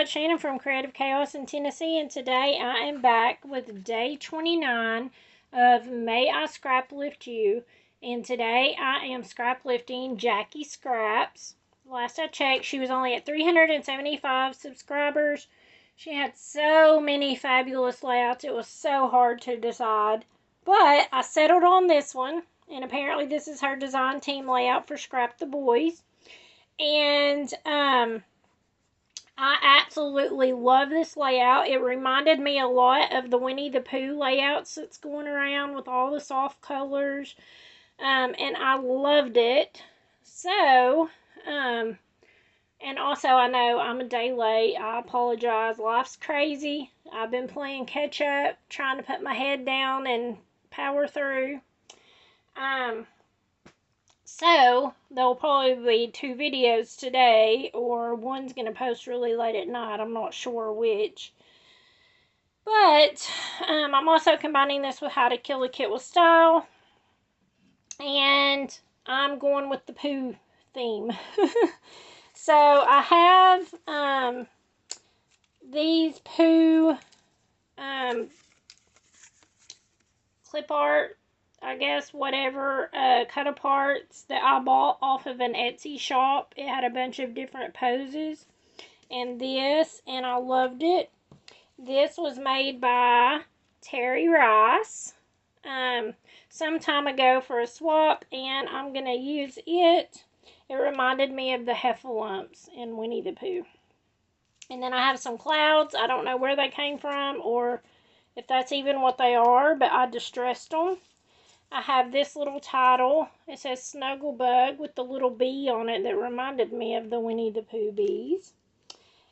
it's Shannon from Creative Chaos in Tennessee, and today I am back with day 29 of May I Scraplift You, and today I am scrap lifting Jackie Scraps. Last I checked, she was only at 375 subscribers. She had so many fabulous layouts, it was so hard to decide, but I settled on this one, and apparently this is her design team layout for Scrap the Boys, and I absolutely love this layout. It reminded me a lot of the Winnie the Pooh layouts that's going around with all the soft colors. And I loved it. So, and also I know I'm a day late. I apologize. Life's crazy. I've been playing catch up, trying to put my head down and power through. So, there'll probably be 2 videos today, or one's going to post really late at night. I'm not sure which. But, I'm also combining this with How to Kill a Kit with Style. And I'm going with the Pooh theme. So, I have these Pooh clip art, I guess, whatever, cut aparts that I bought off of an Etsy shop. It had a bunch of different poses. And I loved it. This was made by Terry Rice some time ago for a swap, and I'm going to use it. It reminded me of the Heffalumps in Winnie the Pooh. And then I have some clouds. I don't know where they came from or if that's even what they are, but I distressed them. I have this little title. It says Snugglebug with the little bee on it that reminded me of the Winnie the Pooh bees.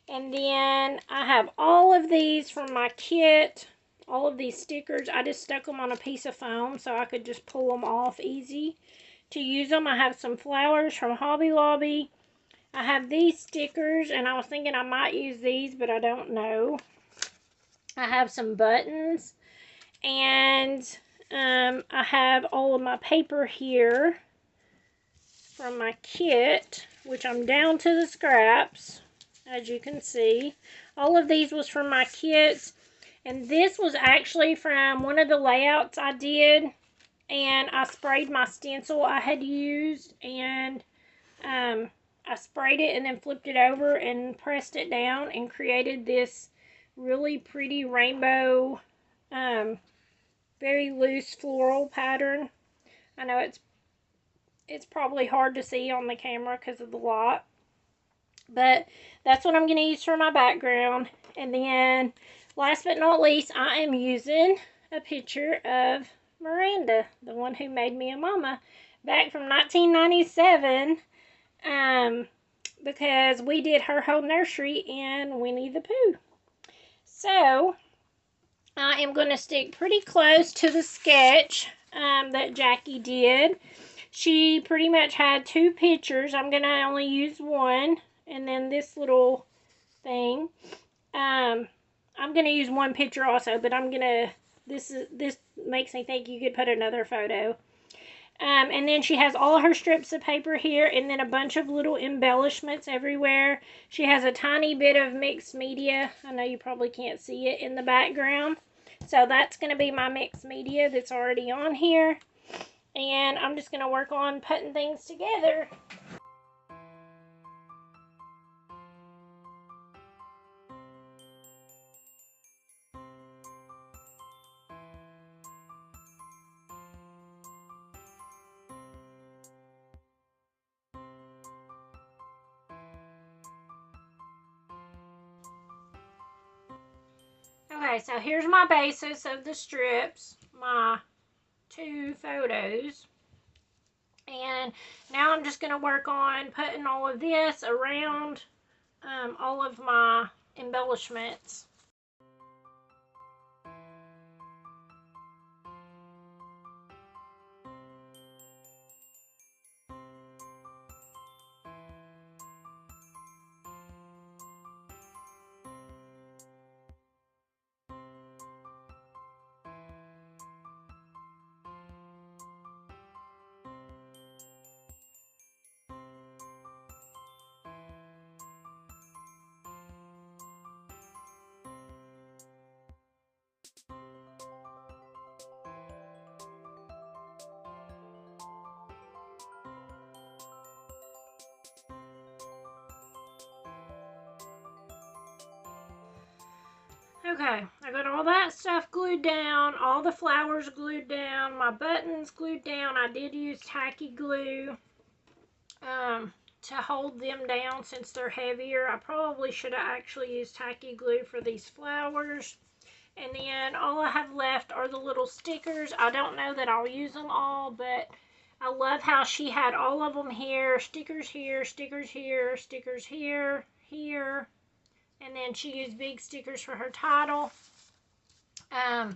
And then I have all of these from my kit. All of these stickers. I just stuck them on a piece of foam so I could just pull them off easy to use them. I have some flowers from Hobby Lobby. I have these stickers, and I was thinking I might use these, but I don't know. I have some buttons. And I have all of my paper here from my kit, which I'm down to the scraps, as you can see. All of these was from my kit, and this was actually from one of the layouts I did, and I sprayed my stencil I had used, and I sprayed it and then flipped it over and pressed it down and created this really pretty rainbow very loose floral pattern. I know it's probably hard to see on the camera because of the light, but that's what I'm going to use for my background. And then, last but not least, I am using a picture of Miranda, the one who made me a mama, back from 1997, because we did her whole nursery in Winnie the Pooh. So, I am going to stick pretty close to the sketch that Jackie did. She pretty much had 2 pictures. I'm going to only use one. And then this little thing. I'm going to use one picture also, but I'm going to... This makes me think you could put another photo. And then she has all her strips of paper here, and then a bunch of little embellishments everywhere. She has a tiny bit of mixed media. I know you probably can't see it in the background. So that's going to be my mixed media that's already on here. And I'm just going to work on putting things together. Okay, so here's my basis of the strips, my 2 photos. And now I'm just going to work on putting all of this around all of my embellishments. Okay, I got all that stuff glued down, all the flowers glued down, my buttons glued down. I did use tacky glue to hold them down since they're heavier. I probably should have actually used tacky glue for these flowers. And then all I have left are the little stickers. I don't know that I'll use them all, but I love how she had all of them here. Stickers here, stickers here, stickers here, here. And then she used big stickers for her title. I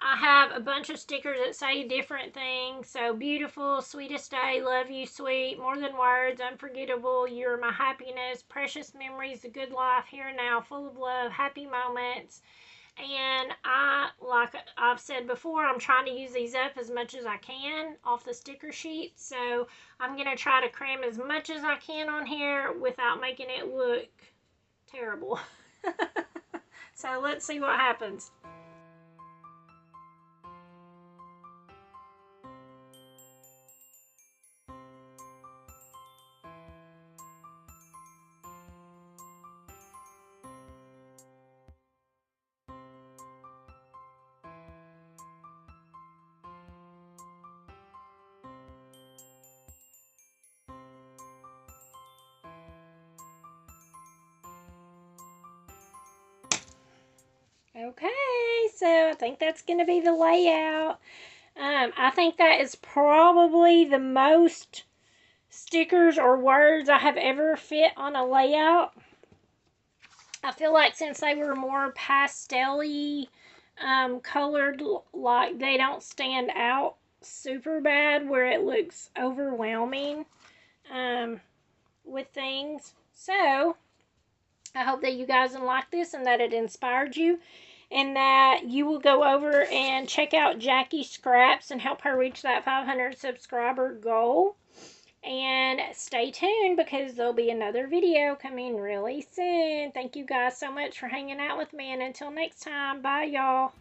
have a bunch of stickers that say different things. So, beautiful, sweetest day, love you, sweet, more than words, unforgettable, you're my happiness, precious memories, a good life, here and now, full of love, happy moments. And like I've said before, I'm trying to use these up as much as I can off the sticker sheet. So, I'm going to try to cram as much as I can on here without making it look terrible. So, let's see what happens. Okay, so I think that's going to be the layout. I think that is probably the most stickers or words I have ever fit on a layout. I feel like since they were more pastel-y colored, like they don't stand out super bad where it looks overwhelming with things. So, I hope that you guys like this and that it inspired you, and that you will go over and check out Jackie Scraps and help her reach that 500 subscriber goal. And stay tuned because there'll be another video coming really soon. Thank you guys so much for hanging out with me, and until next time, bye y'all.